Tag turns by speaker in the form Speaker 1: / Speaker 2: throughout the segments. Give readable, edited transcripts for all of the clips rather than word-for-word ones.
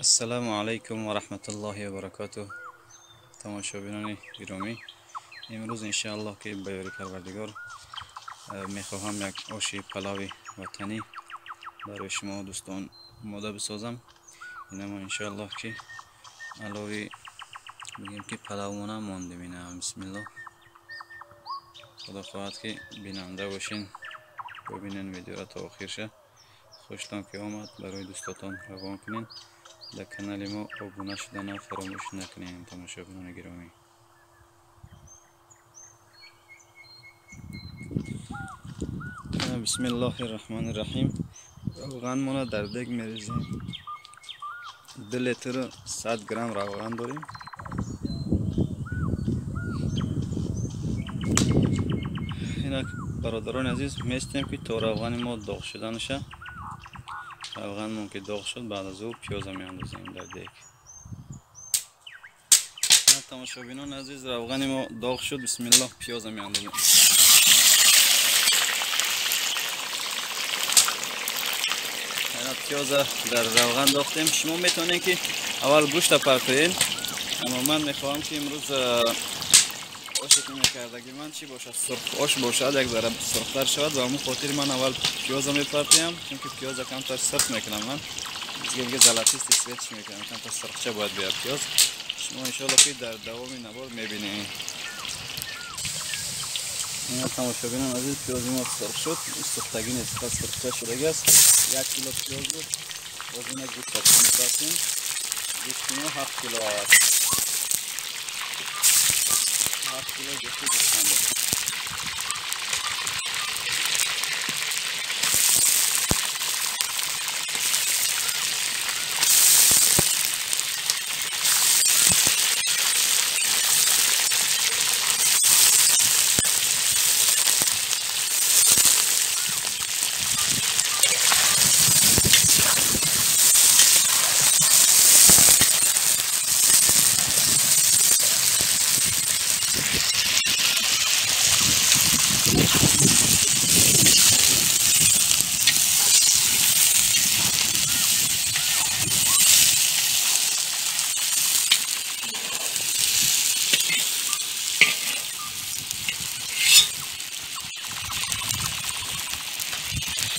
Speaker 1: السلام علیکم و رحمت الله و برکاته. تماشاگران گرامی، امروز انشاءالله که به یاری پروردگار میخواهم یک آش پلاو وطنی برای شما دوستان آماده بسازم. اینم انشاءالله که علاوه بگیم که پلاو مونه مانده بینم. بسم الله. خدا خواهد که بیننده باشین، ببینین ویدیو را تا آخر شه. خوشتان که آمد برای دوستاتان روان کنین. در کانال ما ابونه شدن فراموش نکنین تماشاگران گرامی. بسم الله الرحمن الرحیم. روغن ما در دیگ میریزیم. 2 لیتر 100 گرم روغن داریم. اینا برادران عزیز میستیم که تا روغن ما داغ شده نشه. روغن ما که داغ شد بعد از او پیاز میاندازیم در دیگ. تماشاگران عزیز روغن ما داغ شد. بسم الله پیاز میاندازیم. پیاز در روغن داختیم. شما میتونید که اول گوشت پرتوین، اما من میخوام که امروز آشی که میکردگی من چی باشد، سرخ آش باشد، یک ذره سرختر شود و همون خاطر من اول پیاز میپرتیم، چون که پیاز کمتر سرخ میکنم. من دیگه زلاتیست سویچ میکنم، کمتر سرخچه باید بیاد پیاز. شما انشاءالله که در دوام نوار میبینید. این تماشاگران عزیز پیاز ما سرخ شد. سرختگی نیست، فقط سرخچه شده است. 1 کیلو پیاز بود. باز این گوشت میپرتیم. گوشت ما 7 کیلو است. 7 کیلو گوشت است.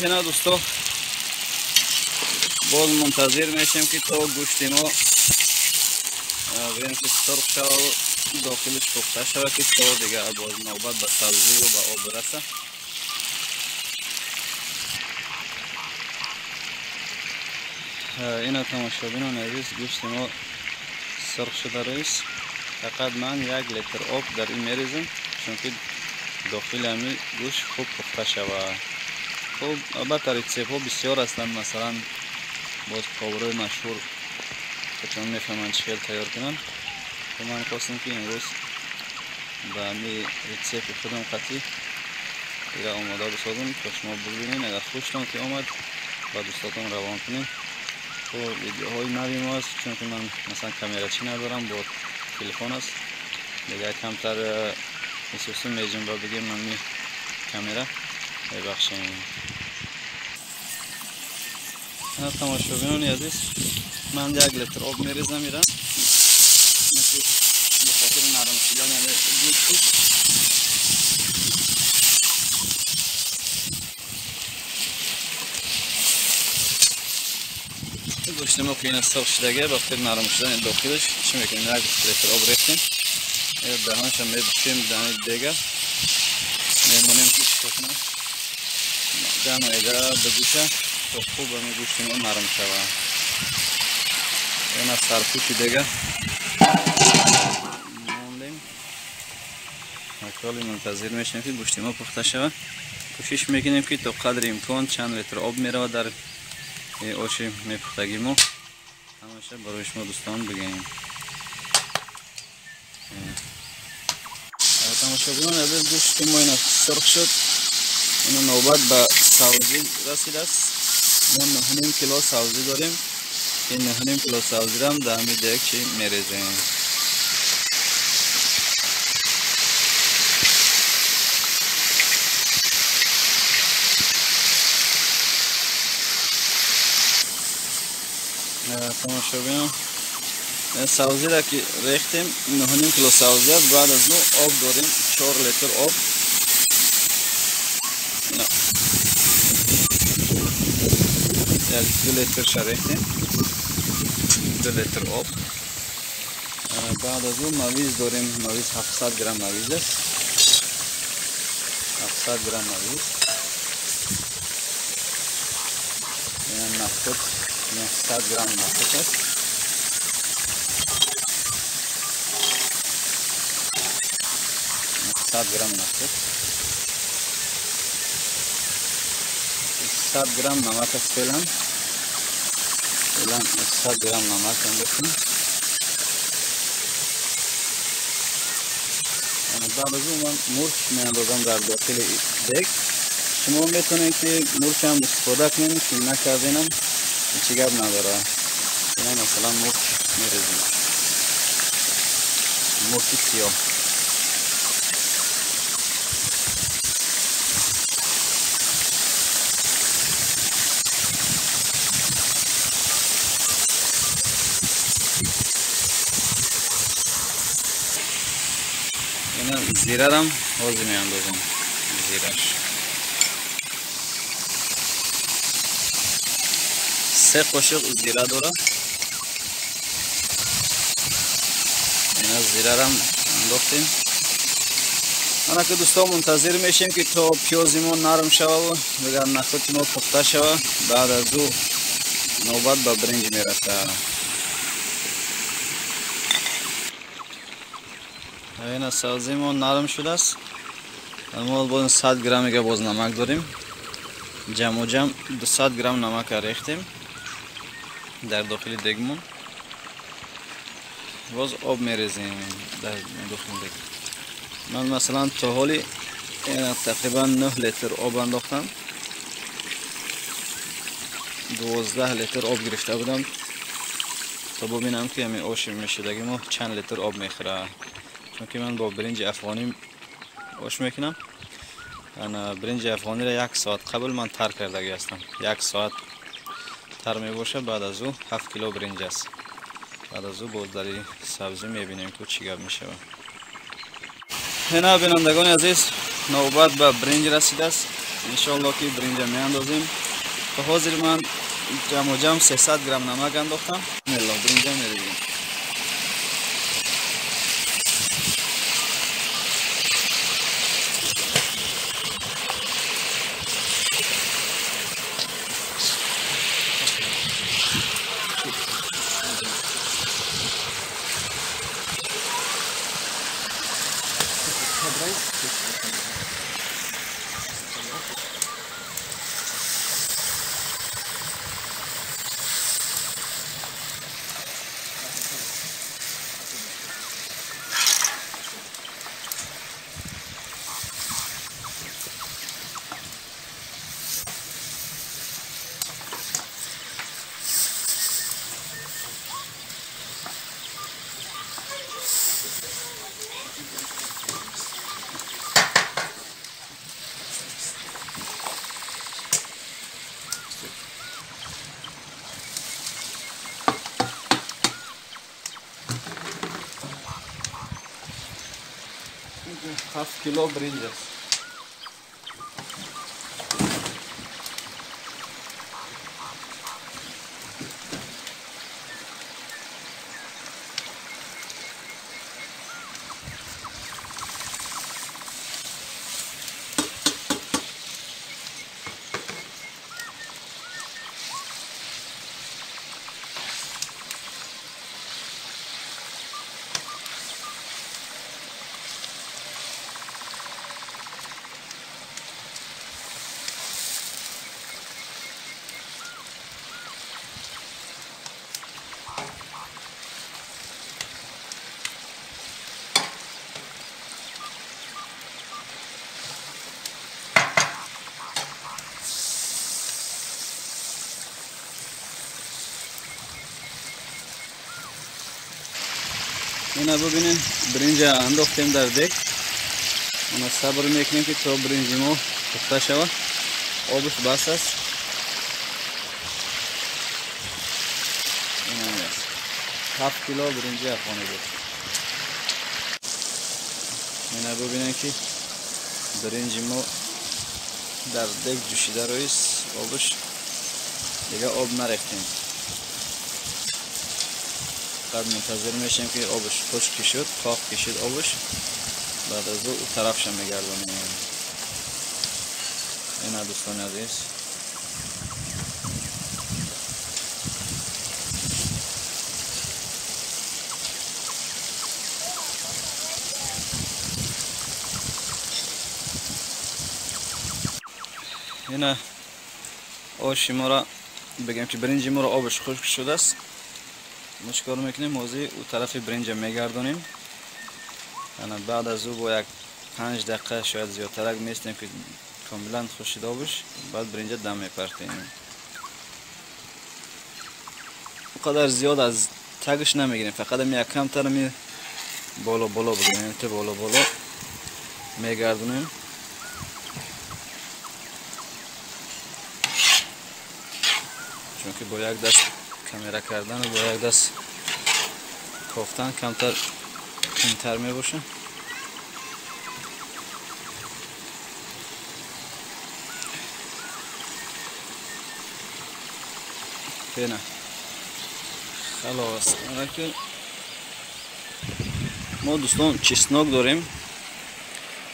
Speaker 1: اینا دوستا باز منتظر میشیم که تا گوشت ما ببینیم که سرخ شود و داخلش پخته شود که تا دیگه باز نوبت به سبزی و به آب برسه. اینا تماشاگران عزیز گوشت ما سرخ شده رئیس. فقط من 1 لیتر آب در این میریزم، چون که داخل همی گوشت خوب پخته شود. خب البته ریسیپ ها بسیار هستند، مثلا باز پاورای مشهور چون میفهمند چه تیار کنن. تو من خواستم که امروز به همی ریسیپ خودم قطعی ایره آماده بسازم تا شما ببینین. اگر خوشتان که آمد با دوستاتان روان کنین. خب ویدیوهای نوی ما است، چون که من مثلا کامیرا چی ندارم، با تلفن است دیگه. کمتر خصوصی میجم با بگیم من می کامیرا ببخشین. تماشاگران عزیز من 1 لیتر آب میریزم میرم به خاطر نرم شدن گوشت. گوشت ما که این سرخ شدگه به خاطر نرم شدن داخلش چی میکنیم، 1 لیتر آب ریختیم دهانش هم میبشیم دهان دیگه میمونیم که چی کنه دم ایده بگوشه تا خوب همه گوشت ما نرم شود. این از سرپوچ دیگه موندیم. اکرالی منتظر میشیم که گوشت ما پخته شود. کوشش میکنیم که تا قدر امکان چند لیتر آب میره در آش میپختگی ما همشه برای شما دوستان بگیم. تماشاگران عزیز گوشت ما اینا سرخ شد. اینا نوبت به سبزی رسیده است. ما 9.5 کیلو سبزی داریم. این 9.5 کیلو سبزی را هم در همین دیگ چی میریزیم. تماشا بینم. سبزی را که ریختیم 9.5 کیلو سبزی است. بعد از اون آب داریم 4 لیتر آب. 2 لیتر ریختیم 2 لیتر آب. بعد از اون مویز داریم. مویز 700 گرم مویز است. 700 گرم مویز. نخود 100 گرم نخود است. 100 گرم نخود. 100 گرم نمک است. فعلا 100 گرم نمک انداختیم. بعد از اون من مرچ میاندازم در داخل دیگ. شما میتونید که مرچ هم استفاده کنید که نکردینم هیچ گپ نداره. اینا مثلا مرچ میریزیم، مرچ سیاه. اینا زیره را هم باز میاندازیم. زیرش 3 قاشق زیره داره. اینا زیره را هم انداختیم. حالا که دوستان منتظر میشیم که تا پیازمون نرم شوه و دیگر نخود ما پخته شوه. بعد از او نوبت به برنج میرسه. این سبزیمون نرم شده است. ما باز 100 گرم که باز نمک داریم. جمع و جمع 200 گرم نمک ریختیم در داخل دیگمون. باز آب میریزیم در داخل دیگ. من مثلا تا حالی تقریبا 9 لیتر آب انداختم. 12 لیتر آب گرفته بودم تا ببینم که همین آش میشدگی ما چند لیتر آب میخوره. چون که من با برنج افغانی آش میکنم. انا برنج افغانی را 1 ساعت قبل من تر کرده هستم. 1 ساعت تر می باشه. بعد از او 7 کیلو برنج است. بعد از او باز در سبزی میبینیم که چی گپ میشه. اینا بینندگان عزیز نوبت به برنج رسیده است. انشالله که برنج میاندازیم. تا حاضر من جمع و جمع 300 گرم نمک انداختم. میلا برنج میریزیم. هفت کیلو برنج است. اینا ببینید برنج انداختیم در دیگ. ما صبر میکنیم که تا برنج ما پخته شود. آبش بس است. اینا 7 kilo birinci afg'onidir. Mana bibining ki birinci mo در دک جوشیده رویست آبش دیگه آب نریختیم. بعد منتظر میشیم که آبش خشک شد، خاک کشید آبش، بعد از اون طرفش میگردونیم. اینا دوستان عزیز اینا آشی ما را بگم که برنج ما را آبش خشک شده است. ما چیکار میکنیم؟ موزی او طرف برنج میگردونیم. بعد از او با یک 5 دقیقه شاید زیادتر میستیم که کاملا خشکیده آبش، بعد برنج دم میپرتیم. اونقدر زیاد از تگش نمیگیریم، فقط یک کم تر می بالا بگیریم، تا بالا میگردونیم. چون که با یک دست کامera کردن و با یک دست کافتن کمتر اینتر می باشه. بینه خلاص. ما دوستان چسناک داریم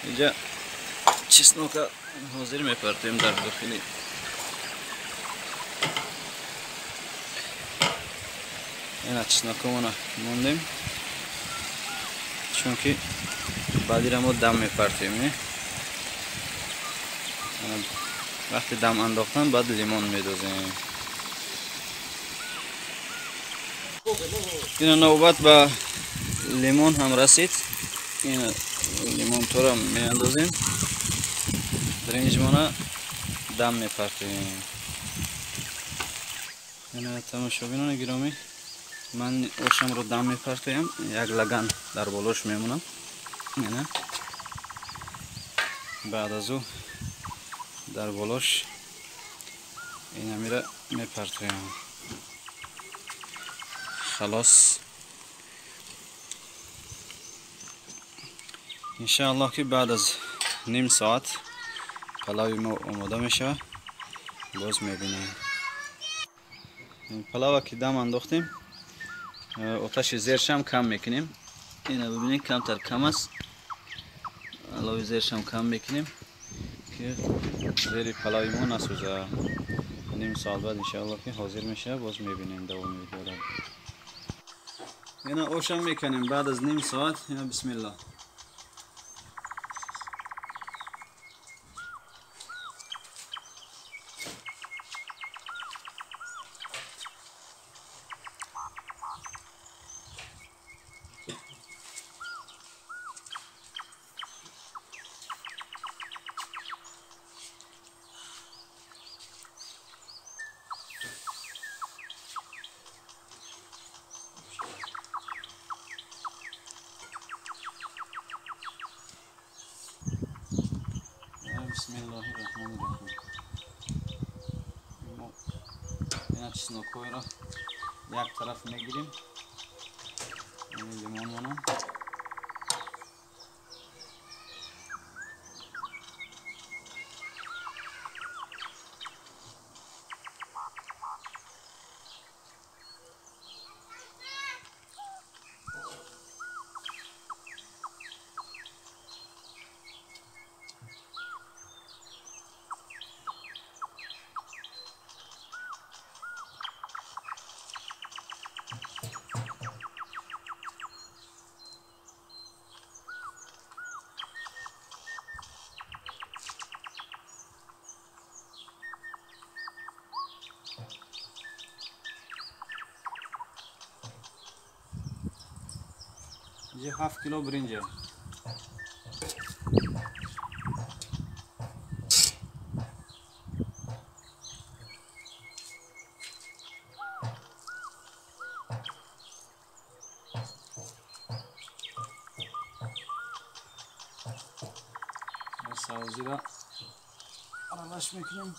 Speaker 1: اینجا. چسناک حاضر میپرتیم در داخلی. اینا چسناکمون موندیم چون که بعدی را ما دم میپرتیم. وقتی دم انداختن بعد لیمون میدوزیم. اینا نوبت به لیمون هم رسید. اینا لیمون تو را میاندازیم، برنج ما دم میپرتیم. اینا تماشاگران گرامی، من آشم رو دم میپرتیم. یک لگن در بالاش میمونم. اینا بعد از او در بالاش اینا میره میپرتیم. خلاص انشاءالله که بعد از نیم ساعت پلاوی ما آماده میشه. باز میبینیم این پلاو که دم انداختیم. آتش زیرش هم کم میکنیم. اینا ببینید کمتر کم است. علاوه زیرش هم کم میکنیم که زیر پلاوی ما نسوزه. نیم ساعت بعد انشاءالله که حاضر میشه باز میبینیم دوام ویدیو را. اینا آشم میکنیم بعد از نیم ساعت. اینا بسم الله. بسم الله الرحمن الرحیم. اینا چسناک‌های را یک طرف میگیریم. این لیمون اینجا 7 کیلو برنج. سبزی را آرامش میکنیم.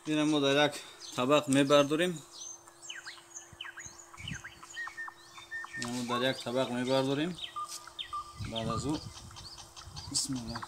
Speaker 1: اینم ما در یک طبق میبرداریم. در یک طبق میبرداریم. بعد از او بسم الله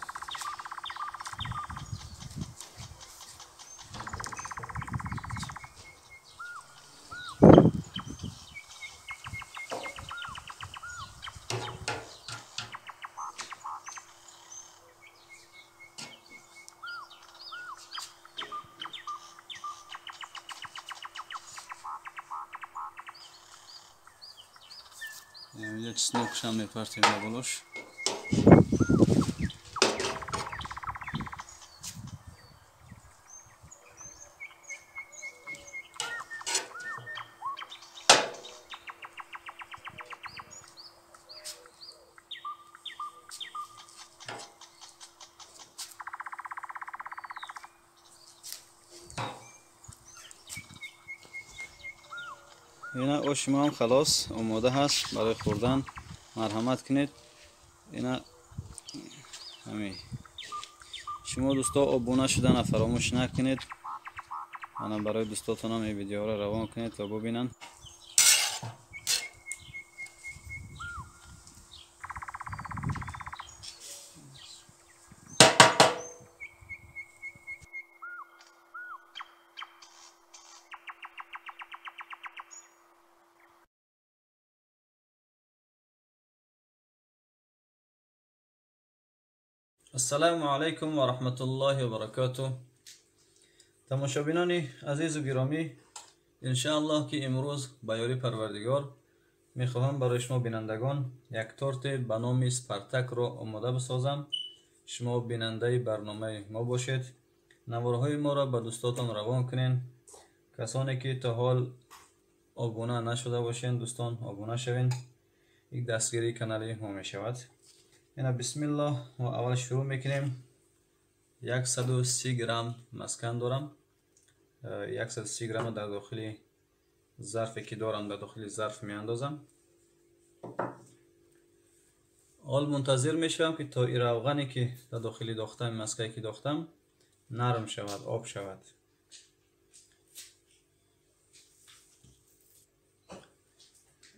Speaker 1: اینجا چسنوکش هم میپرتیم بلوش. اینا آش ما هم خلاص آماده هست برای خوردن. مرحمت کنید. اینا همین شما دوستا آبونه شدن فراموش نکنید. انا برای دوستاتون هم این ویدیو را روان کنید تا ببینن. السلام علیکم و رحمت الله و برکاته. تماشابینان عزیز و گرامی، انشاءالله که امروز با یاری پروردگار میخواهم برای شما بینندگان یک تورت به نام سپارتاک را آماده بسازم. شما بیننده برنامه ما باشید. نوارهای ما را به دوستاتان روان کنین. کسانی که تا حال آبونه نشده باشین دوستان آبونه شوین. یک دستگیری کانالی ما می شود. اینا بسم الله و اول شروع میکنیم. 130 گرم مسکن دارم. 130 گرم در داخل ظرفی که دارم در داخل ظرف می اندازم. حال منتظر میشم که تا این روغنی که در داخل داختم مسکه که داختم نرم شود، آب شود.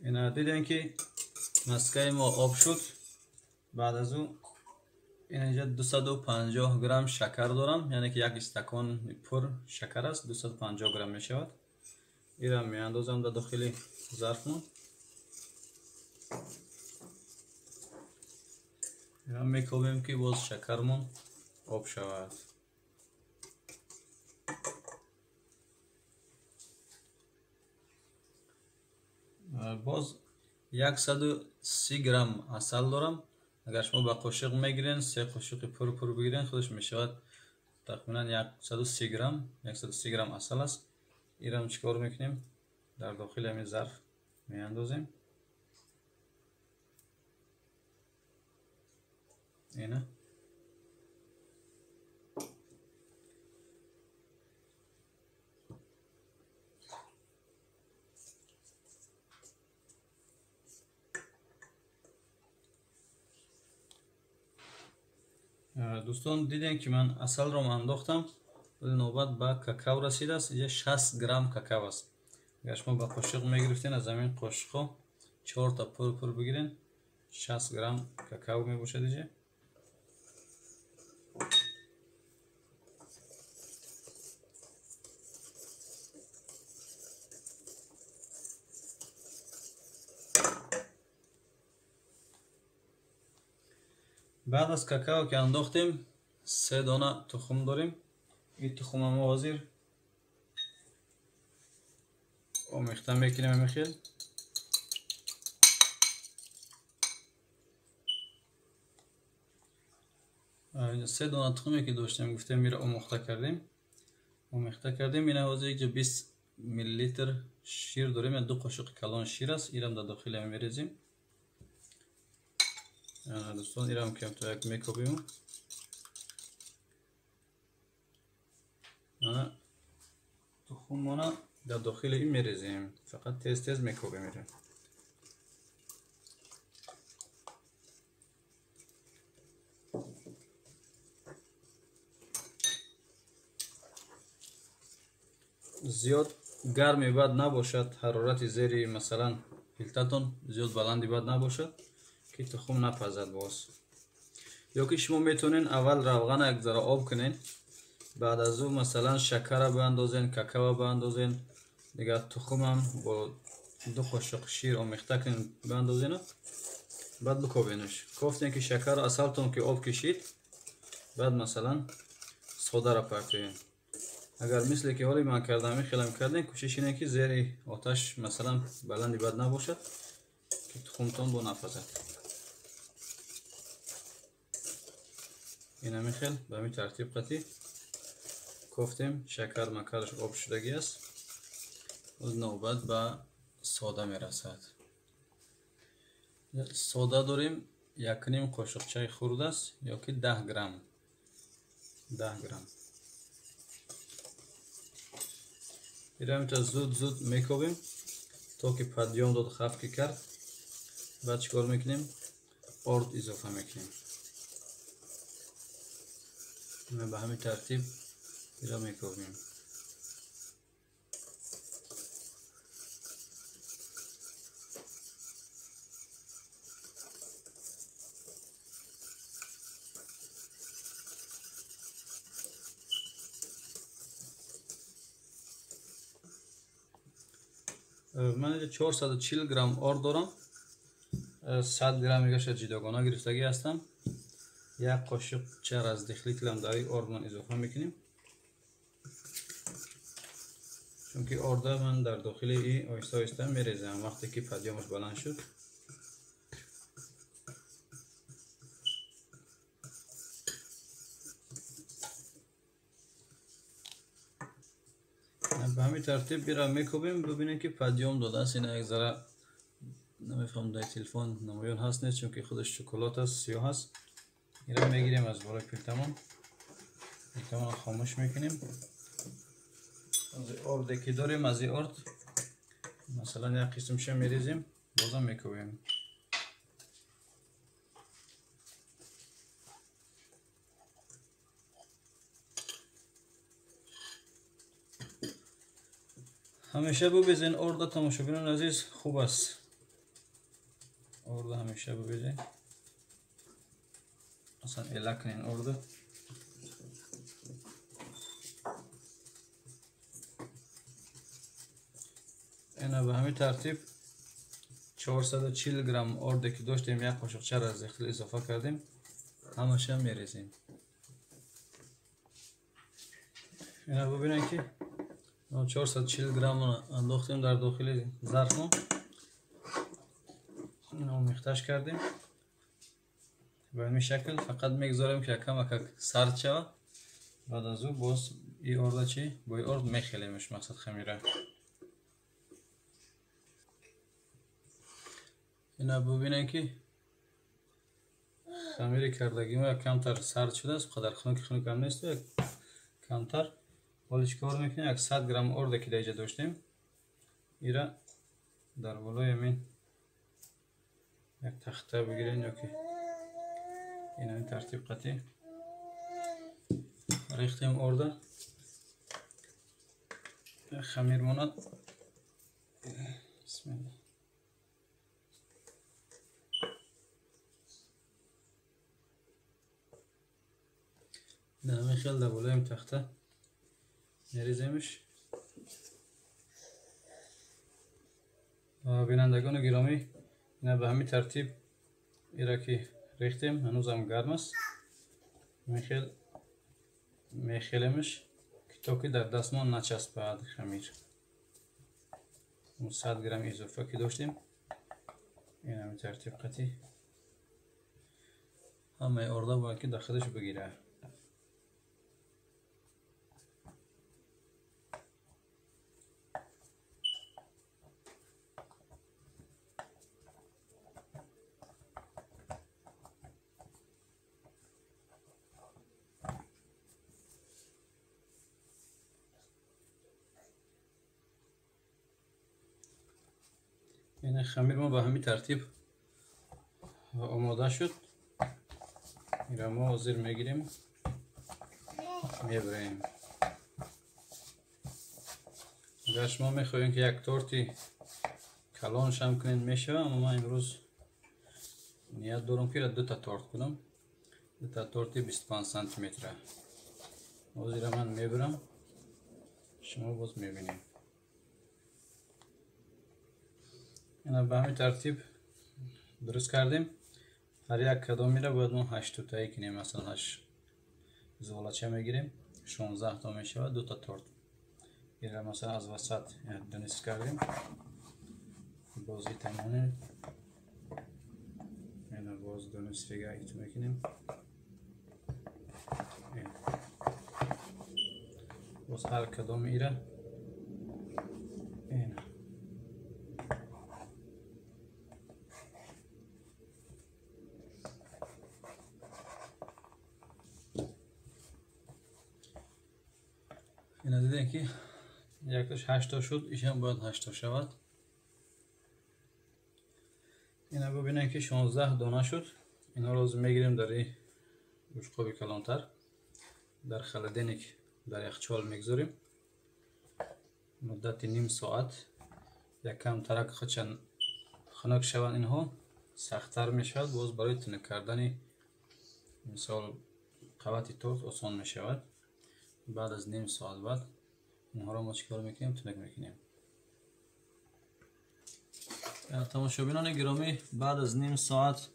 Speaker 1: اینا دیدین که مسکه ما آب شد. بعد از او اینجا 250 گرم شکر دارم، یعنی که یک استکان پر شکر است. 250 گرم می شود. این را می اندازم در داخل ظرفمون. این را می کوبیم که باز شکرمون آب شود. باز 130 گرم عسل دارم. اگر شما با قاشق میگیرین 3 قاشق پر بگیرین خودش می شود تقریبا 130 گرم. 130 گرم عسل است. این را چیکار میکنیم؟ در داخل همین ظرف می اندازیم. اینه دوستان دیدین که من عسل رو انداختم. نوبت به کاکائو رسیده است. اینجا 60 گرم کاکائو است. اگر شما با قاشق میگرفتین از همین قاشق 4 تا پر بگیرین 60 گرم کاکائو می باشد. اینجا بعد از کاکائو که انداختیم 3 دانه تخم داریم. این تخم ما حاضر آمیخته میکنیم. میخیل این 3 دانه تخمی که داشتیم گفتیم میره آمیخته کردیم. این حاضر اینجا 20 میلی لیتر شیر داریم. 2 قاشق کلان شیر است. اینم در داخل میریزیم. دوستان اینم کم تو یک میکوبیم. تخمونه در داخل این میریزیم. فقط تیز میکوبیم. میره زیاد گرمی باد نباشد، حرارت زیری مثلا فیلتاتون زیاد بلندی باد نباشد که تخم نپزد باز. یا که شما میتونین اول روغن یک ذره آب کنین، بعد از اون مثلا شکر باندازین، کاکائو باندازین، دیگه تخم هم با 2 قاشق شیر آمیخته کنین باندازین، بعد بکوبینش. کوفتین که شکر اصلتون که آب کشید، بعد مثلا سودا را پرتوین. اگر مثل که حالی من کردم خیلی کردین، کوشش اینه که زیر آتش مثلا بلندی بد نباشد که تخمتون بو نپزد. این همی خیل به همین ترتیب قطعی کوفتیم. شکر مکرش آب شدگی است، از نوبت به سودا میرسد. سودا داریم 1.5 قاشق چای خورده است یا که 10 گرم. ایرم تا زود میکوبیم تا که پدیام داد خفکی کرد. بعد چیکار میکنیم؟ آرد اضافه میکنیم. به همین ترتیب ایرم میکوبیم. من 440 گرم آرد دارم. 100 گرم میگه جداگانه گرفتگی هستم. 1 قاشق چهار از داخلی کلم در این آرد من اضافه میکنیم، چون که آرد من در داخل این آهسته آهسته میریزم. وقتی که پدیامش بلند شد به همین ترتیب بیرم میکوبیم. ببینید که پدیام داده است. این یک ذره نمیفهم در تلفن نمایان هست نیست، چون که خودش شکلات است، سیاه هست. این رو میگیریم از بالای پیلتمان خاموش میکنیم. از آرد که داریم از این آرد مثلا یک قسمش میریزیم، بازم میکوبیم. همیشه ببیزین آرد تماشاگران عزیز خوب است. آرد همیشه ببیزین، اصلا اله کنین آرد. اینا به همین ترتیب 440 گرم آرد که داشتیم 1 قاشق چهار از داخل اضافه کردیم، همشه میریزیم. اینا ببینید که 440 گرم انداختیم در داخل ظرف. اینو آمیختش کردیم به این شکل. فقط میگذاریم که کم سرد شود. بعد از او باز این آرد چی؟ با این آرد میخیلیمش، مقصد خمیره. اینا ببینید که خمیر کردگی ما کمتر سرد شده است، قدر خنک هم نیست، کمتر. حالا چیکار میکنیم؟ 100 گرم آرد که دیگه داشتیم ایرا در بالای همین یک تخته بگیرین، یا که این ترتیب قطعی ریختیم آرد خمیر ماند. بسم الله. در همین خیل در بالای تخته میریزیمش. بینندگان گرامی، اینا به همین ترتیب ایرا که ریختیم، هنوز هم گرم است. میخیلیمش تا که در دستمان نچسبد خمیر. 100 گرم اضافه که داشتیم، این همین ترتیب قطعی همه آرده باید که داخلش بگیره. این خمیر ما به همین ترتیب آماده شد. این را ما زیر میگیریم، میبریم. اگر شما میخواین که یک تورتی کلانش هم کنین میشه، اما من امروز نیت دارم که دو تا تورت کنم. دو تا تورتی 25 سانتی متره. موزی من میبرم، شما باز میبینیم. اینا به همین ترتیب درست کردیم. هر یک کدامی را باید ما 8 تایی کنیم. مثلا 8 زغالچه میگیریم، 16 تا میشه و 2 تا تورت. این را مثلا از وسط دونیس کردیم، بازی تمامه. اینا باز دونیس دیگه ایتو میکنیم. باز هر کدام ایره اینا اینا دیدین که یکش 8 تا شد، ایشم باید 8 تا شود. اینا ببینن که 16 دانه شد. اینا رو میگیریم در این بشقاب کلانتر، در خلدینک در یخچال میگذاریم مدت نیم ساعت. یک کم ترک خودشان خنک شوند، اینها سخت‌تر میشود. باز برای تنک کردن مثال قوت تورت آسان میشود. بعد از نیم ساعت بعد اینها رو ما چیکار میکنیم؟ تنک میکنیم. تماشابینان گرامی، بعد از نیم ساعت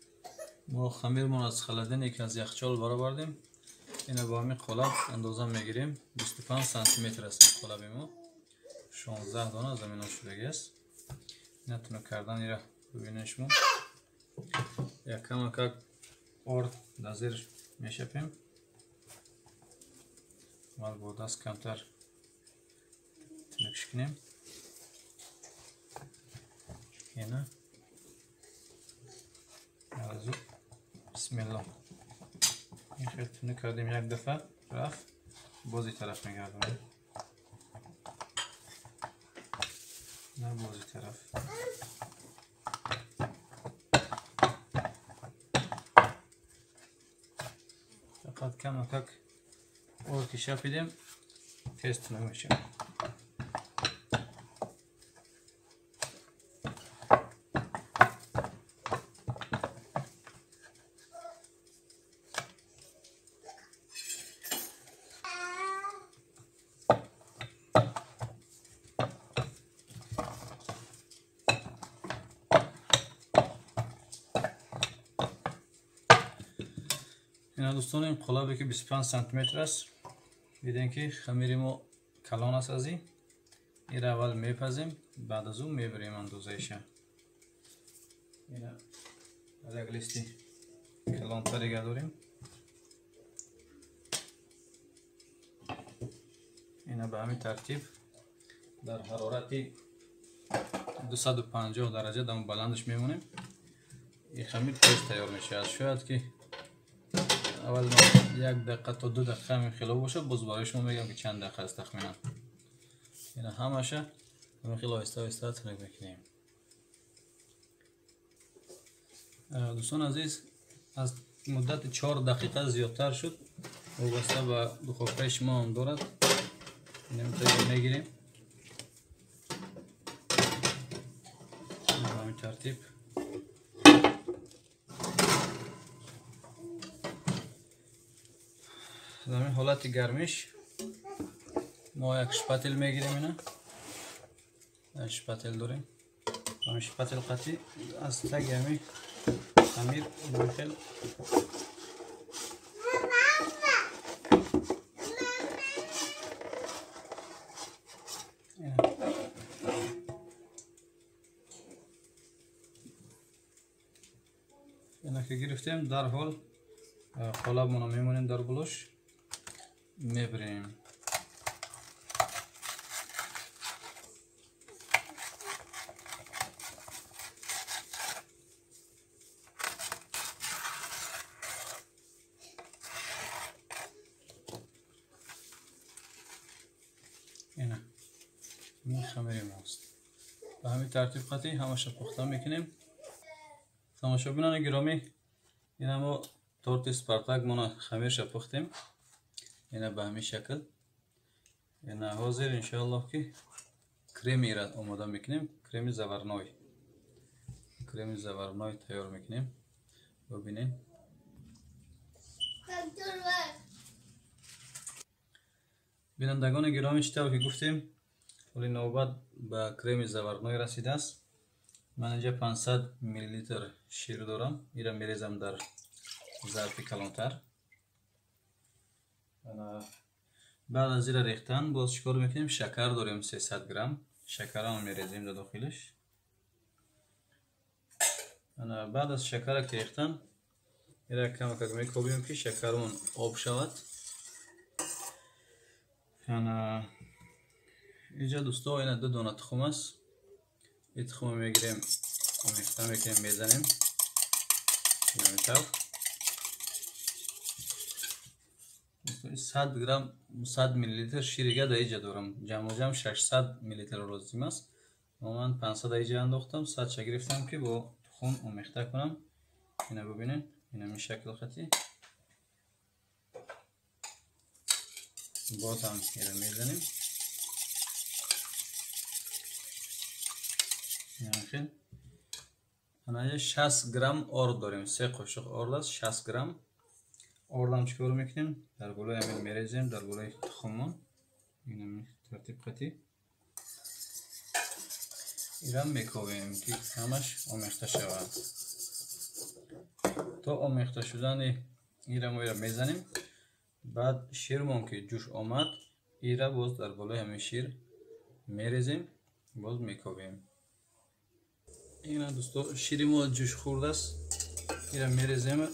Speaker 1: ما خمیرمون از خلدینک از یخچال برآوردیم. اینا با همین قالب اندازه میگیریم. 25 سانتی متر است قالب ما. 16 دانه زمینش شده است. اینا تنک کردن ایرا ببینید شما. یک کم آرد نظیر میشپیم. مال با دست کمتر تنکش کنیم. اینا ارزو بسم الله. این خیلی تنک کردیم، یک دفعه رفت، بازی طرف میگردیم. نه بازی طرف. فقط کم کک آرد شپیدیم تست نمیشه. اینا دوستان این قالبی که 25 سانتی متر است. دیدین که خمیر ما کلان است. از این را اول میپزیم، بعد از اون میبریم اندازه‌اش. اینا از یک لیستی کلان تر دیگه داریم. اینا به همین ترتیب در حرارت 250 درجه دم بلندش میمونیم. این خمیر تیز تیار میشه. شاید که اول ما 1 دقیقه تا 2 دقیقه همین خیلی باشه. باز برای شما میگم که چند دقیقه است تخمینا. اینا همشه همین خیلی آهسته آهسته تنک میکنیم. دوستان عزیز، از مدت 4 دقیقه زیادتر شد. وابسته به دخوفه شما هم دارد. اینا میگیریم به همین ترتیب. در این حالت گرمیش ما یک شپتل میگیریم. اینا یک شپتل داریم. همین شپتل قطعی از تگ همین خمیر میخیل اینا که گرفتیم در حال قالب منو میمونیم در بلوش میبریم. اینا این خمیر ماست. به همین ترتیب قطعی همش پخته میکنیم. تماشابینان گرامی، اینا ما تورت اسپارتاک مون خمیرش پختیم. اینا به همین شکل. اینا حاضر انشاءالله که креми ра омода мекунем. Креми заварной. Креми заварной тайёр мекунем. Бубинем. бинандагони гироми, читаб ки гуфтем, ҳоли навбат ба креми заварной расидааст. ман инҷа 500 мл шир дорам. ира мерезам дар зарфи калонтар. баъд аз ира рехтан боз чикор мекунем? Шакар дорем 300 грамм. Шакарам мерезем дар дохилаш. баъд аз шакара ки рехтан, ира камакак мекобем ки шакарамон об шавад. اینجا دوستا اینا 2 دانه تخم است. این تخم میگیریم آمیخته میکنیم میزنیم نمیتاب 100 گرم 100 میلی لیتر شیرگه در اینجا دارم. جمع 600 میلی لیتر لازم است. من 500 اینجا انداختم. 100 چه گرفتم که با تخم آمیخته کنم. اینا ببینین اینا می شکل خطی باز هم اینا میزنیم. خیلی اینجا 60 گرم آرد داریم. 3 قاشق آرد است. 60 گرم آردم چیکار میکنیم؟ در بالای همین میریزیم در بالای تخممون. اینم ترتیب خطی ایران میکوبیم که همش آمیخته شود. تا آمیخته شدن ایران میزنیم. بعد شیرمون که جوش آمد ایران باز در بالای همین شیر میریزیم باز میکوبیم. اینا دوستا شیری ما جوش خورده است. ایران میریزیم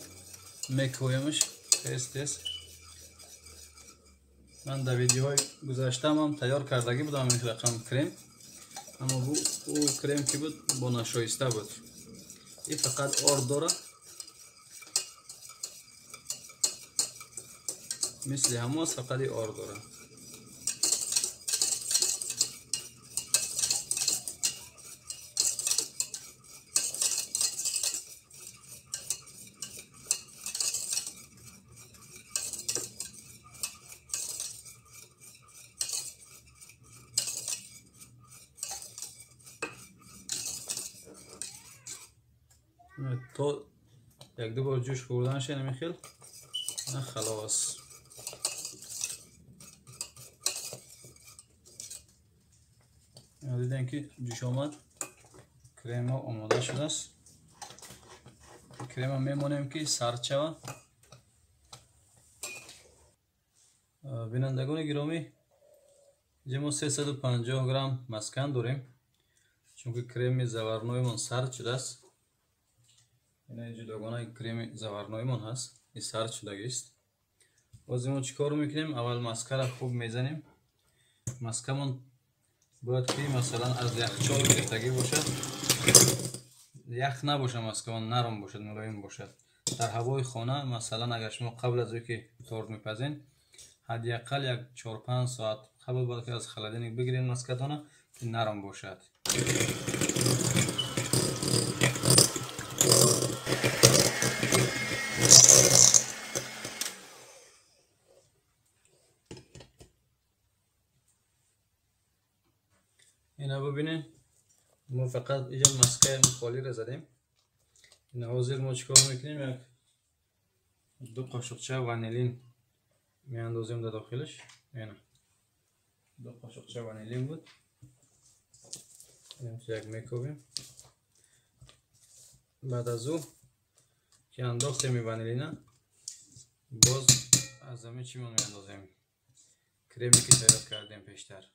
Speaker 1: میکویمش تست. من در ویدیوهای گذشته هم تیار کردگی بودم این رقم کرم، اما او کرم که بود با نشایسته بود. این فقط آرد داره مثل همه فقط آرد داره. تو یک دو بار جوش خوردن شه نمیخیل نه خلاص. دیدن که جوش آمد کرم آماده شده است. کرم میمونیم که سرد شود. بینندگان گرامی اینجا ما 350 گرم مسکن داریم چون که کرم زورنوی من سرد شده است. این جداگانه کرم زورنوی من هست. این سرد شده است. باز ما چیکار میکنیم؟ اول مسکن را خوب میزنیم. مسکن من باید که مثلا از یخچال گرفتگی باشد. یخ نباشه مسکن من نرم باشد ملایم باشد. در هوای خانه مثلا اگر شما قبل از اینکه تورد میپزین حداقل یک 4-5 ساعت قبل باید که از خلدین بگیرین مسکتانه که نرم باشد. اینا ببینین ما فقط اینجا مسکه خالی را زدیم. اینا حاضر ما چیکار میکنیم؟ یک 2 قاشقچه وانیلین میاندازیم در داخلش. اینا 2 قاشقچه وانیلین بود. یک میکوبیم. بعد از او که انداختیم وانیلینا باز از همه چی ما میاندازیم کرمی که تیار کردیم پیشتر.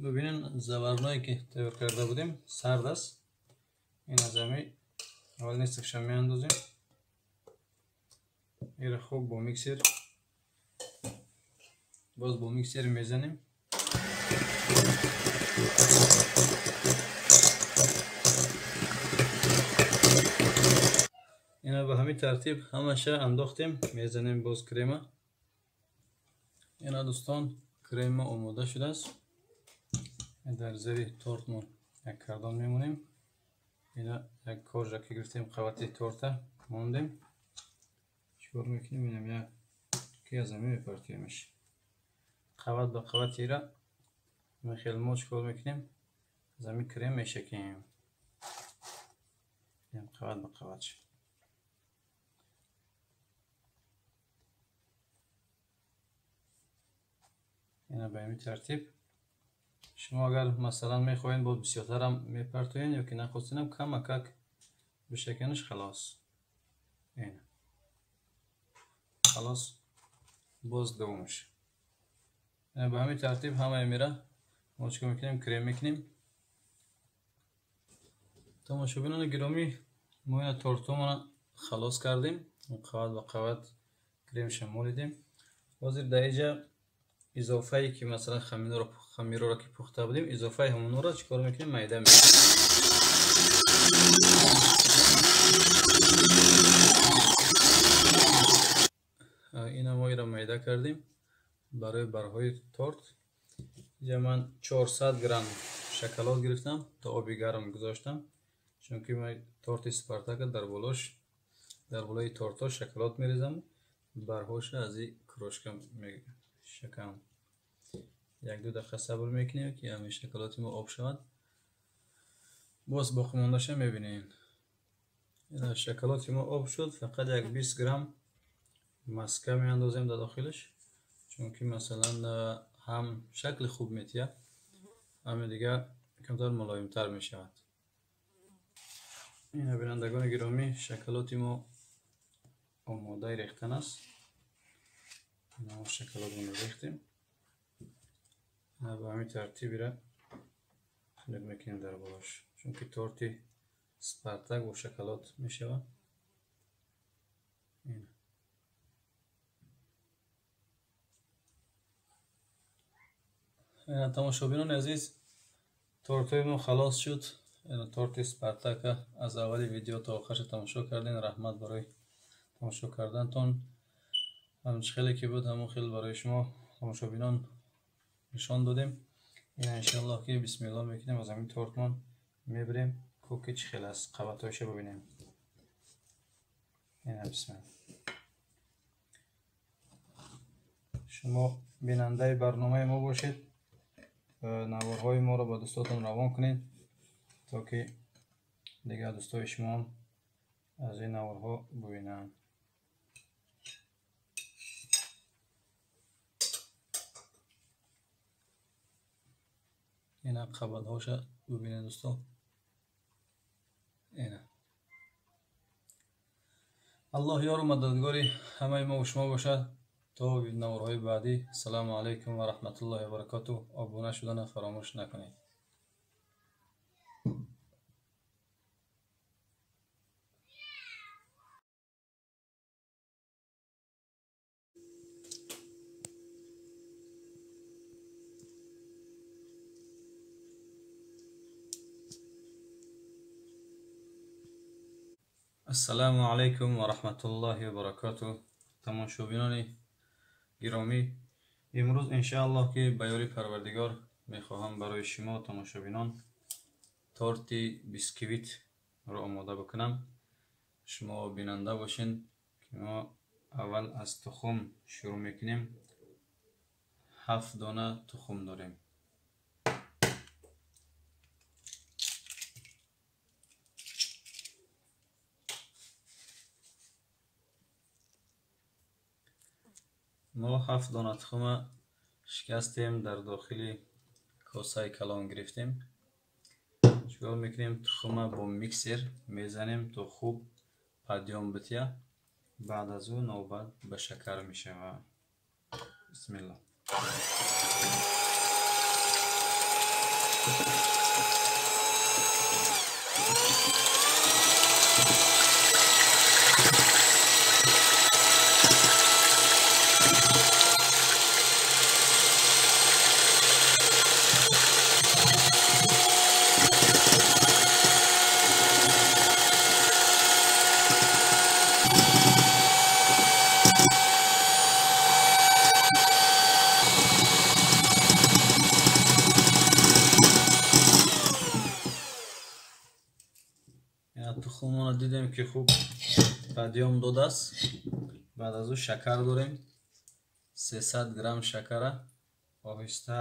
Speaker 1: ببینین زورنایی که تیار کرده بودیم سرد است. این از همه اول نصفش میاندازیم. این خوب با میکسر باز با میکسر میزنیم. اینا به همین ترتیب همشه انداختیم میزنیم باز کرم. اینا دوستان کرم آماده شده است. در زیر تورتمون یک کردان میمونیم. اینا یک کاج را که گرفتیم قوطی تورته موندیم. چیکار میکنیم؟ اینم یک که از همه میپرتیمش. قوت به قوت را خیلی ما چکار میکنیم زمین کریم میشکیم قوت به قوت شد. اینا به این ترتیب شما اگر مثلا میخواین بود بسیارتر هم میپرتوین یا که نخواستین هم کم کک بشکنش خلاص. اینا خلاص باز دومش. اینا به همین ترتیب همه میره ما چکار میکنیم کریم میکنیم. تماشاگران گرامی ما این تورتمون خلاص کردیم قوت و قوت کریم شمولیدیم. حاضر در اینجا اضافه ای که مثلا خمیر را که پخته بودیم اضافه همون را چیکار میکنیم میده میکنیم. اینا ما را میده کردیم برای برهای تورت. اینجا من 400 گرم شکلات گرفتم تا آبی گرم گذاشتم چون که من تورت اسپارتاک در بالای تورتا شکلات میریزم برهاش از این کروشکم شکم یک دو دقیقه صبر میکنیم که همین شکلات ما آب شود. باز باقی ماندهش میبینین این شکلات ما آب شد. فقط یک 20 گرم مسکه میاندازیم در داخلش چون که مثلا هم شکل خوب میتیه هم دیگه کمتر ملایم تر میشود. این بینندگان گرامی شکلات ما آماده ریختن است. ما شکلات رو ریختیم به همین ترتیبی را خلق میکنیم در بالاش چون که تورتی اسپارتاک و شکلات میشود. این تماشاگران عزیز تورتای ما خلاص شد. این تورت اسپارتاک از اول ویدیو تا آخرش تماشا کردین. رحمت برای تماشا کردنتون. همون خیلی که بود همون خیلی برای شما تماشاگران نشان دادیم. این انشالله که بسم الله میکنیم از همین تورتمان میبریم کوکی چه خیلی از قوتایش ببینیم. این بسم الله. شما بیننده برنامه ما باشید نوارهای ما رو با دوستاتون روان کنید تا که دیگه دوستای شما هم از این نوارها ببینن. اینا قبل هاشه ببینید دوستان. اینا الله یار و مددگاری همه ما و شما باشد تا نوارهای بعدی. السلام علیکم و رحمت الله و برکاته. آبونه شدن فراموش نکنید. السلام علیکم و رحمت الله و برکاته. تماشاگران گرامی امروز انشاءالله که به یاری پروردگار میخواهم برای شما تماشاگران تورت بیسکویت رو آماده بکنم. شما بیننده باشین که ما اول از تخم شروع میکنیم. 7 دانه تخم داریم. ما 7 دانه تخم شکستیم در داخل کاسه کلان گرفتیم. چیکار میکنیم تخم با میکسر میزنیم تا خوب پدیام بتیه. بعد از اون نوبت به شکر میشه. بسم الله. تخمون دیدیم که خوب پدیام داده است. بعد از اون شکر داریم 300 گرم شکر آهسته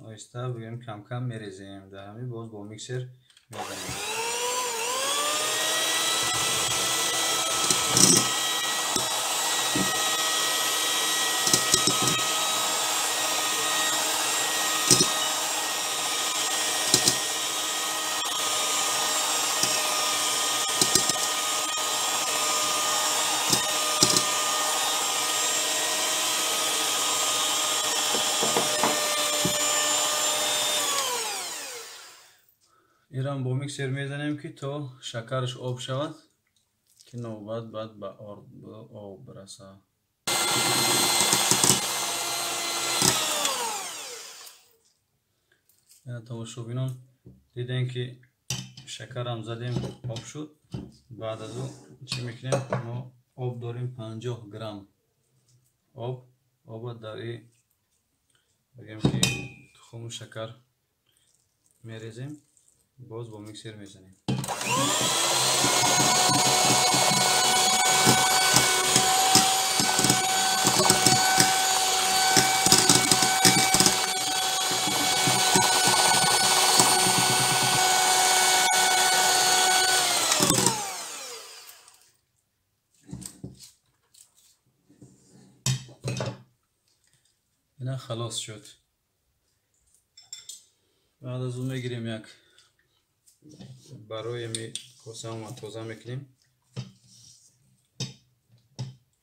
Speaker 1: آهسته بگیم کم کم میریزیم. در همین باز با میکسر میزنیم. ایران با میکسر میزنیم که تا شکرش آب شود که نوبت بعد به آب برسه. یعنی تماشابینان دیدین که شکر هم زدیم آب شد. بعد از اون چی میکنیم؟ ما آب داریم 50 گرم آب در این بگیم که تخم شکر میریزیم. باز با میکسر میزنیم. اینا خلاص شد. بعد از اون میگیریم یک برای می کوسه ما توزه میکنیم.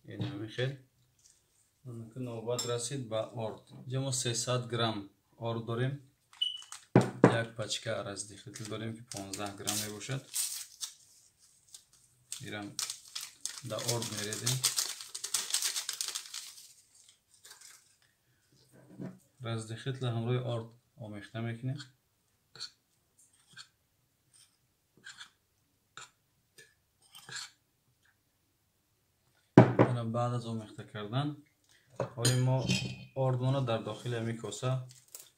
Speaker 1: این همین خیلی که نوبت رسید به آرد. اینجا ما 300 گرم آرد داریم. یک پچکه ارزدیختی داریم که 15 گرم می باشد. میرم در آرد میریزیم. رزدیخت همراه آرد آمیخته میکنیم. بعد از آمیخته کردن حالی ما آردمون در داخل همی کاسه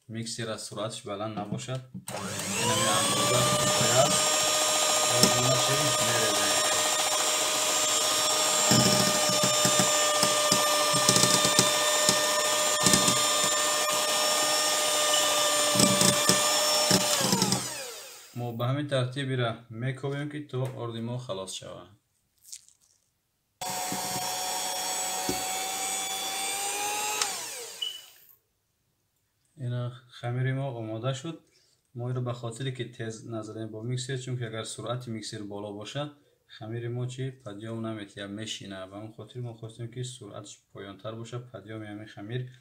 Speaker 1: میکسر از سرعتش بلند نباشد. این همی اندازه باید آردمون چی میریزیم. ما به همین ترتیبی را میکوبیم که تا آرد ما خلاص شود. این خمیر ما آماده شد. ما این رو به خاطری که تیز نزدیم با میکسر، چون که اگر سرعت میکسر بالا باشد خمیر ما چی پدیام نمیتونه میشینه. به اون خاطر ما خواستیم که سرعتش پایان تر باشه، پدیام همین خمیر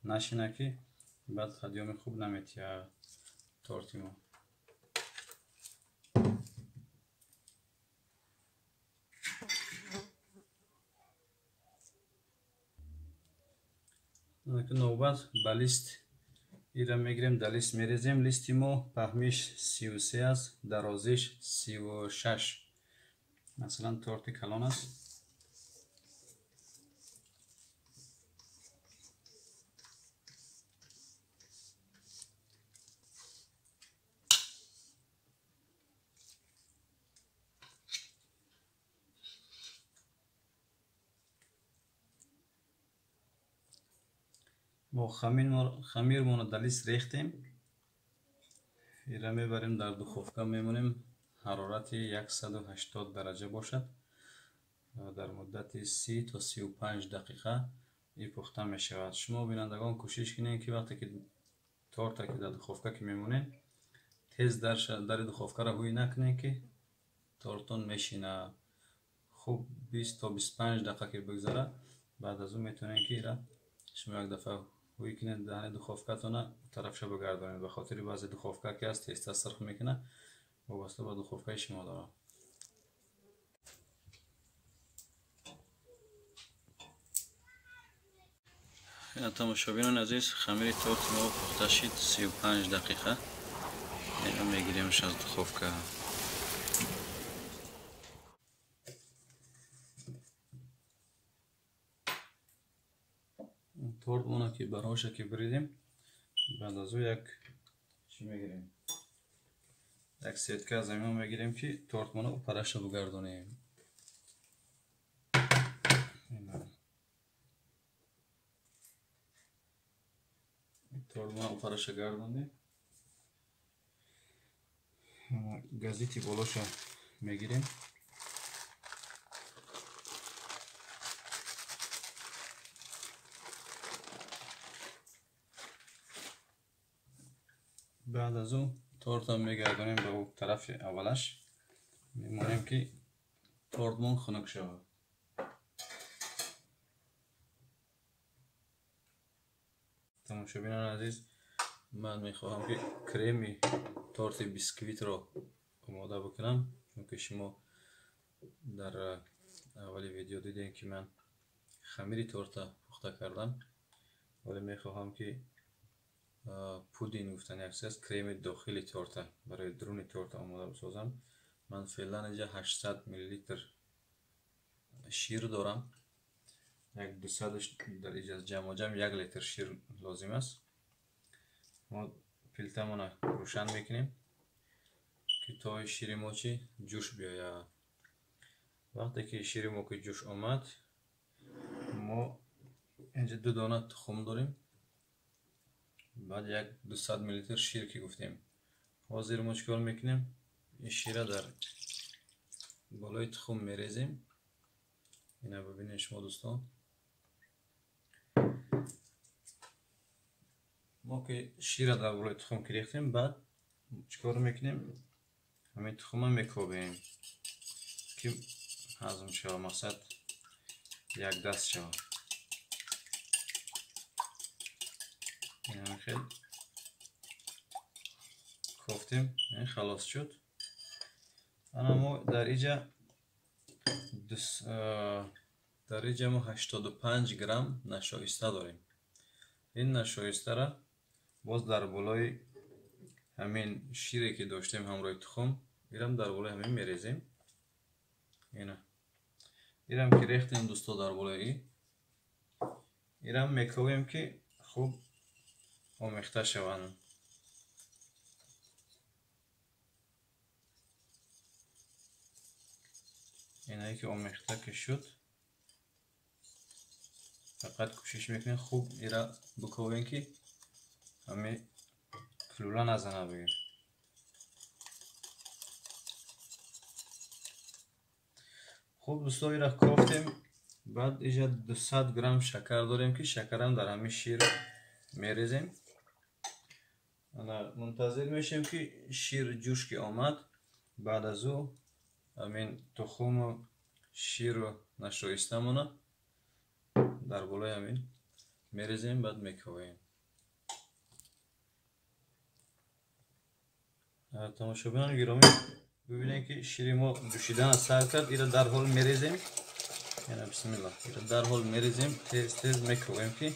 Speaker 1: نشینه که بعد پدیام خوب نمیتونه تارتی ما. نوبت به لیست ایرا میگیریم. در لیست میریزیم. لیستی ما پهمیش 33 است، درازیش 36. مثلا تارت کلان است. ما خمیر مون در لیست ریختیم. ایرا میبریم در دخوفکه میمونیم. حرارت 180 درجه باشد. در مدت 30 تا 35 دقیقه این پخته می شود. شما بینندگان کوشش کنین که وقتی که تارت که در دخوفکه که میمونین تیز در دخوفکه را هوی نکنین که تارتون میشینه. خوب 20 تا 25 دقیقه که بگذره بعد از اون میتونین که ایرا شما یک دفعه هوی کنین دهن دخوفکه تونه طرفش بگردانید. به خاطر بعضی دخوفکه که از تیز سرخ میکنه وابسته به دخوفکه شما داره. تماشابینان عزیز، خمیر تارت ما پخته شد 35 دقیقه. اینو میگیریمش از دخوفکه. تارت مونه که براشه که بریدیم بعد از او یک چی میگیریم؟ یک سیتکه از این میگیریم که تارت مونه پرش رو بگردونیم. تورما اوپرش گرداندیم. گازیتی بالاش میگیریم. بعد از اون تورت میگردونیم به اون طرف اولش. میمونیم که تورتمون خنک شود. تماشابینان عزیز، من میخواهم که کرمی تورت بیسکویت رو آماده بکنم، چون که شما در اولی ویدیو دیدین که من خمیر تورت پخته کردم، ولی میخواهم که پودینگ گفتن اکسس کرم داخلی تورت برای درون تورت آماده بسازم. من فعلا اینجا 800 میلی لیتر شیر دارم. یک 200 در اینجا جمع 1 لیتر شیر لازم است. ما پیلتمون روشن میکنیم که تا شیر ما چی جوش بیاید. وقتی که شیر ما که جوش آمد، ما اینجا 2 دانه تخم داریم. بعد یک 200 میلی لیتر شیر که گفتیم حاضر ما چیکار میکنیم؟ این شیر در بالای تخم میریزیم. اینا ببینید شما دوستان، ما که شیر در بالای تخم ریختیم، بعد چیکار میکنیم؟ همین تخم میکوبیم که هضم شود، مقصد یک دست شود. این خیلی کوفتیم، این خلاص شد. انا ما در اینجا ما 85 گرم نشایسته داریم. این نشایسته را باز در بالای همین شیری که داشتیم همراه تخم ایرم در بالای همین میریزیم. ایرم که ریختیم دوستا در بالای ایرم میکوبیم که خوب آمیخته شوند. اینایی که آمیخته که شد، فقط کوشش میکنین خوب ایرا بکوبین که همه کلوله نزنه بگیر. خوب دوستا ایرا کوفتیم. بعد اینجا 200 گرم شکر داریم که شکرم در همین شیر میریزیم. منتظر میشیم که شیر جوش که آمد، بعد از او همین تخم و شیر و نشایسته مونه در بالای همین میریزیم، بعد میکوبیم. تماشابینان گرامی، ببینید که شیر ما جوشیدن سر کرد. ایرا در حال میریزیم. یعنی بسم الله، ایرا در حال میریزیم، تیز تیز میکوبیم که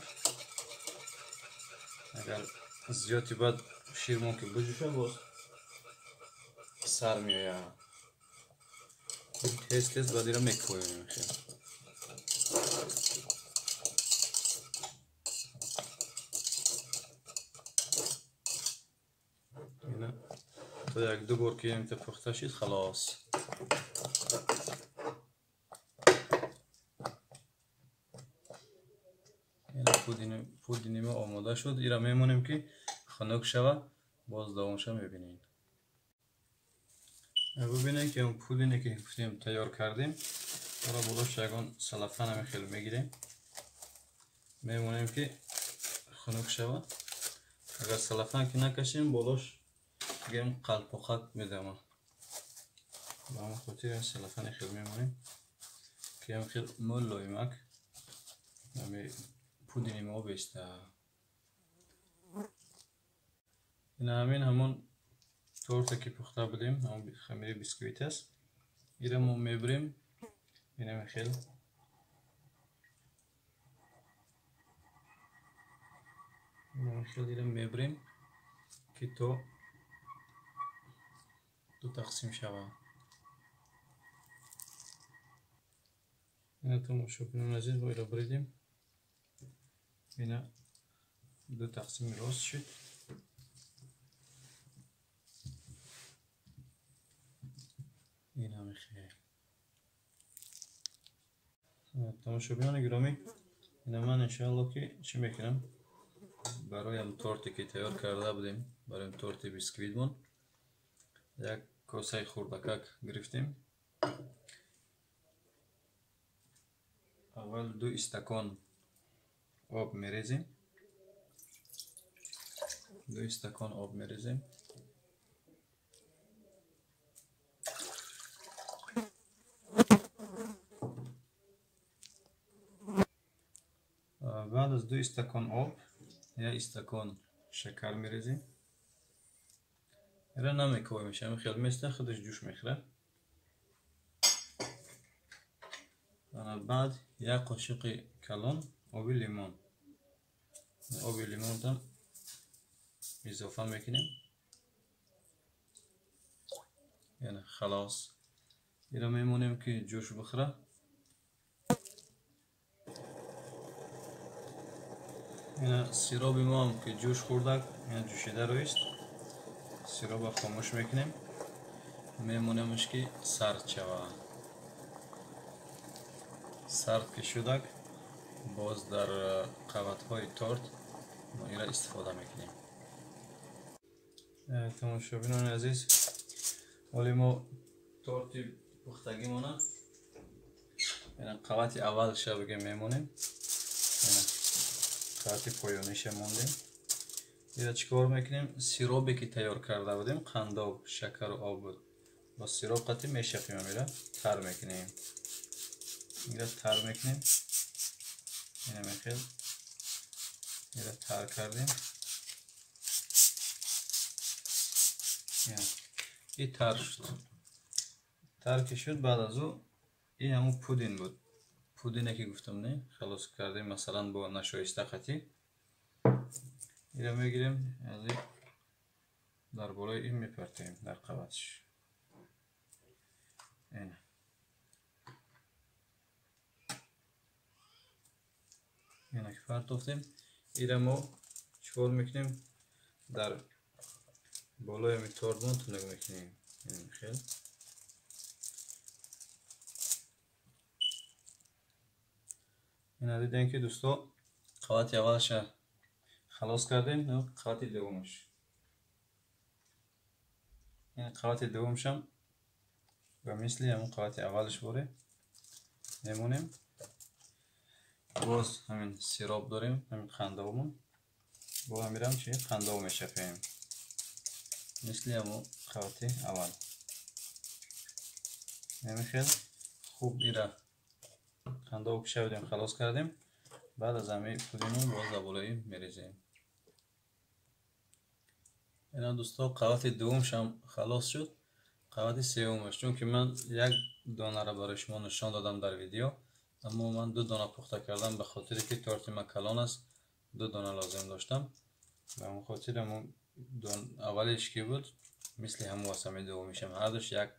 Speaker 1: اگر زیادی بعد شیر ما که بجوشه باز سر میآید. تیز تیز بعد ایرا میکوبیم. تا یک 2 بار که اینت پخته شد خلاص. این پودینگ ما آماده شد. ایرا میمونیم که خنک شود، باز دوامش میبینید. ببینید که اون پودینگی که گفتیم تیار کردیم، برای بالاش یگان سلفن هم خیلی میگیریم. میمونیم که خنک شود. اگر سلفن که نکشیم بالاش گیم قلب و خط میدم. با همون خاطر این سلفن خیلی میمونیم که هم خیلی مول لایمک همی پودینگ ما بیسته. این همین همون تورت که پخته بودیم، همون خمیر بیسکویت است. ایره ما میبریم. این هم خیلی ایره میبریم که تو 2 تقسیم شود. اینا تماشابینان عزیز با ایره بریدیم. اینا 2 تقسیم راست شد. این هم خیلی تماشابینان گرامی، اینا من انشاءالله که چی میکنم، برایم تورتی که تیار کرده بودیم، برایم تورت بیسکویتمون یک کاسه خوردکک گرفتیم. اول 2 استکان آب میریزیم. 2 استکان آب میریزیم. بعد از 2 استکان آب 1 استکان شکر میریزیم. اینا نمیکوبیم، میشه خیلی میسته خودش جوش میخوره. بعد 1 قاشق کلان آب لیمون، آب لیمون هم اضافه میکنیم. یعنی خلاص اینا میمونیم که جوش بخوره. اینا سیراب ما هم که جوش خورده، اینا جوشیده رویست. سیراب خاموش میکنیم، میمونیمش که سرد شود. سرد که شده باز در قوت های تورت ما اینا استفاده میکنیم. تماشابینان عزیز، ولی ما تورتی پختگی مونه اینا قوت اول شبگه میمونیم. اینا قوت پایانیش موندیم. اینا چیکار میکنیم؟ سیرابی که تیار کرده بودیم، قنداب، شکر و آب بود، با سیراب قطعی میشقیم. اینا تر میکنیم. اینا تر میکنیم. اینا میخیل اینا تر کردیم. این تر شد. تر که شد بعد از او این همون پودین بود. پودینه که گفتم نه خلاص کردیم مثلا با نشایسته قطعی. این رو میگیریم از این در بالای این میپرتیم در قوتش. اینه اینه که پرتوفتیم. این رو ما چکار میکنیم؟ در بالای می تورتمون تونگ میکنیم. این خیلی اینا دیدین که دوستا قوت اولش خلاص کردیم. قوت دومش، این قوت دومش هم و مثل همون قوت اولش بوده میمونیم. باز همین سیراب داریم، همین قندابمون با میرم چی قنداب میشفیم مثل همون قوت اول. خیلی خوب ایره قنداب کشیدیم خلاص کردیم. بعد از همه پودینمون باز در بالای میریزیم. اینا دوستا قوت دومش هم خلاص شد. قوت سومش، چون که من 1 دانه را برای شما نشان دادم در ویدیو، اما من 2 دانه پخته کردم به خاطری که تورت ما کلان است. 2 دانه لازم داشتم و اون خاطر همون اولش که بود مثل همون واسه دومش هم هر دوش یک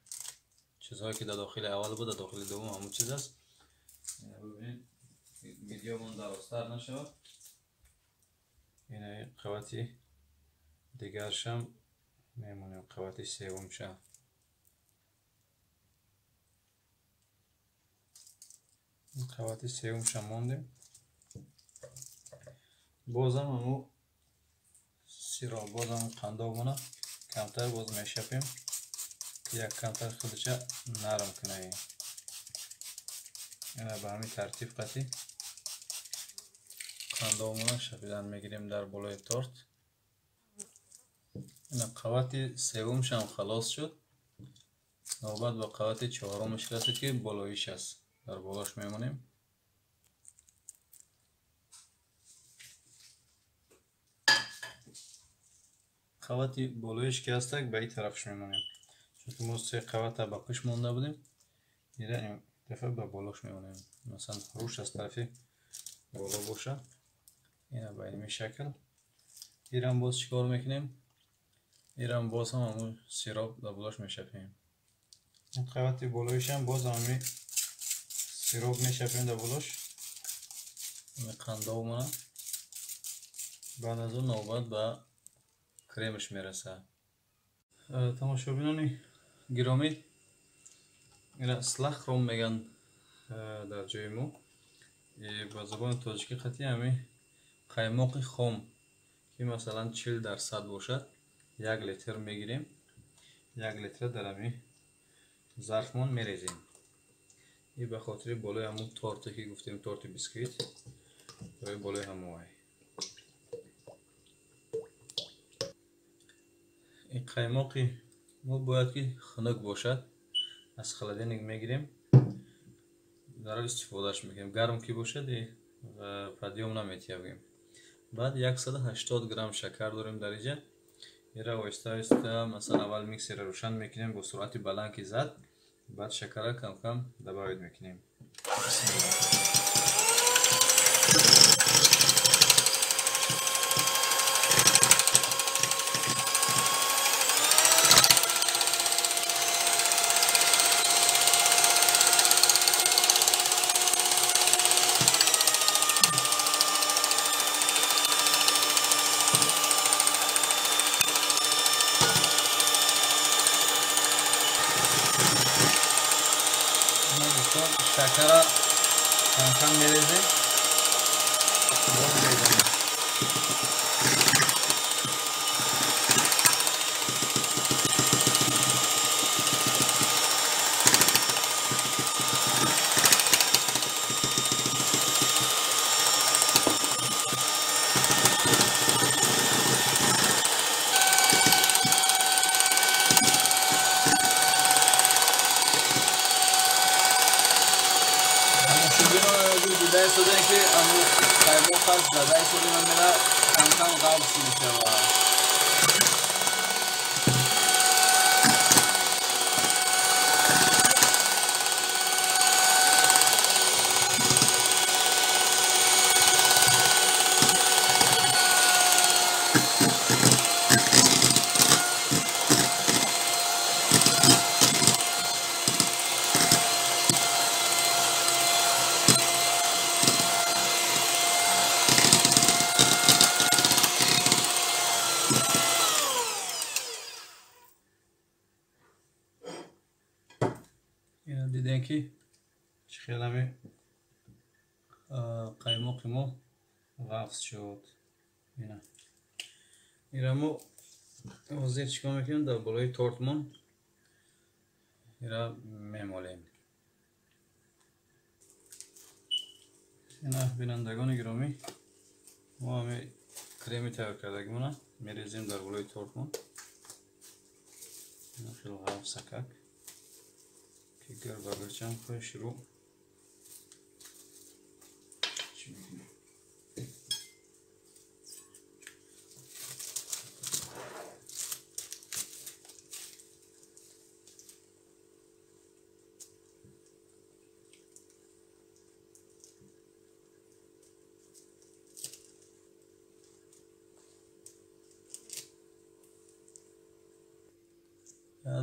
Speaker 1: چیزهایی که در داخل اول بود در داخل دوم همون چیز است. ببینید ویدیو من درازتر نشود. این قوتی دیگرش هم میمونیم قوت سومش. قوت سومش موندیم. بازم همون سیراب بازم قندابونه کمتر باز میشپیم که یک کمتر خودش نرم کنه. اینا به همین ترتیب قطعی قندابونه شپیدن میگیریم در بالای تورت. اینا قوت سومش هم خلاص شد. نوبت به قوت چهارمش رسید که بالایش است. در بالاش میمونیم. قوت بالایش که هست به این طرفش میمونیم، چون که ما 3 قوت با پیش مونده بودیم. این دفعه به بالاش میمونیم، مثلا روش از طرفی بالا باشه. اینا به این شکل. ایران باز چیکار میکنیم؟ ایران باز هم همون سیراب در بالاش میشپیم. این قوت بالایش هم باز همین سیراب میشپیم در بالاش. این قنداب مونه. بعد از اون نوبت به کریمش میرسه. تماشابینانی گرامی، اینا سلخ روم میگن در جای ما. با زبان تاجیکی قطعی همین قیماق خام که مثلا 40% باشد 1 لیتر میگیریم. 1 لیتر در همین ظرفمون میریزیم. این به خاطر بالای همون تورتی که گفتیم، تورت بیسکویت، برای بالای همون این قایماقی ما باید که خنک باشد. از خلدینگ میگیریم، در استفادهش میکنیم. گرم که باشد پدیوم نمیتیابیم. بعد 180 گرم شکر داریم در اینجا. ایره آهسته آهسته مثلا اول میکسر روشن میکنیم با سرعت بلند که زد. بعد شکر کم کم دباید میکنیم. شکر کم کم میریزیم. دیده شده که امو قایماق هست زده شده من میره کم کم قبض میشه. اینا دیدین که خیلی همی قایماق ما قبض شد. اینا ما وزیر چیکار میکنیم؟ در بالای تورتمون اینا میمالیم. اینا بینندگان گرامی، ما همی کریمی تیار کردگیمونه میریزیم در بالای تورتمون. اینا خیلی قبض سکک که گر بگرچم خواهی شروع چی میکنیم.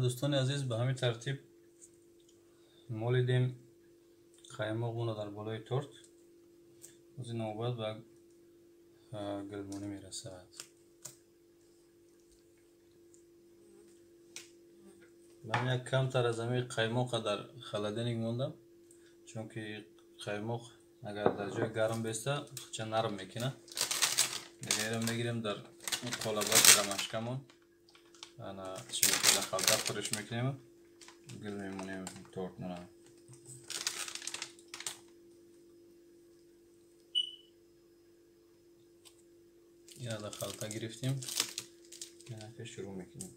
Speaker 1: دوستان عزیز، به همین ترتیب مالیدیم قایماق در بالای تورت. از این نوبت به گلمانی میرسد. من یک کم تر از همین قایماق در خلدینگ موندم، چون که قایماق اگر در جای گرم بیسته چه نرم میکنه. دیگه میگیریم در قالبات رمشکمون، انا چی میکنه خلطه فرش میکنیم، گل میمونیم تورت مونه. اینا در خلطه گرفتیم، اینا که شروع میکنیم.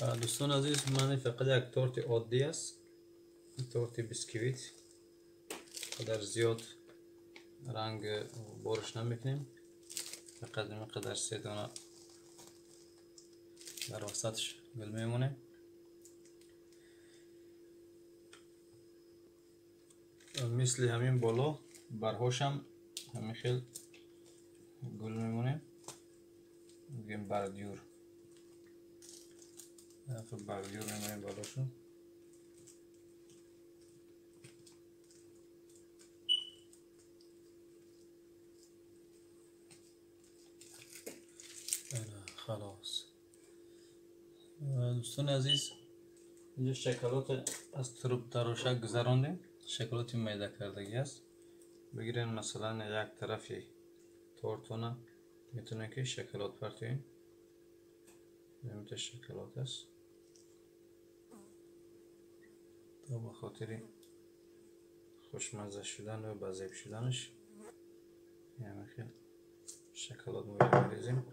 Speaker 1: دوستان عزیز، من فقط یک تورت عادی است، تورت بیسکویت. قدر زیاد رنگ بارش نمیکنیم، فقط اینقدر سه دانه در وسطش گل میمونه. مثل همین بالا برهاشم همین خیل گل میمونه، میگیم بردیور. بردیور میمونه بالاشون. خلاص دوستان عزیز، اینجا شکلات از تروشک گذراندیم. شکلات میده کردگی است. بگیرین مثلا یک طرفی تورتونه میتونه که شکلات پرتوین. نمیته شکلات است تا بخاطر خوشمزه شدن و بزیب شدنش یعنی خیلی شکلات میریزیم.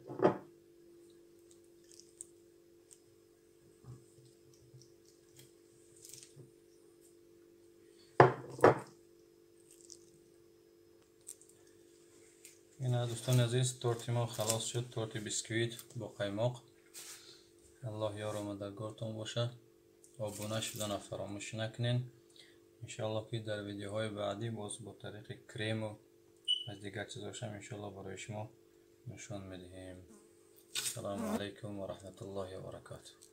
Speaker 1: این دوستان عزیز، تورت ما خلاص شد. تورت بیسکویت با قیماق. الله یار و مددگارتون باشه. آبونه شدن فراموش نکنین. انشالله که در ویدیوهای بعدی باز با طریق کریم و از دیگر چیزاشم انشالله برای شما نشان میدهیم. السلام علیکم و رحمت الله و برکاته.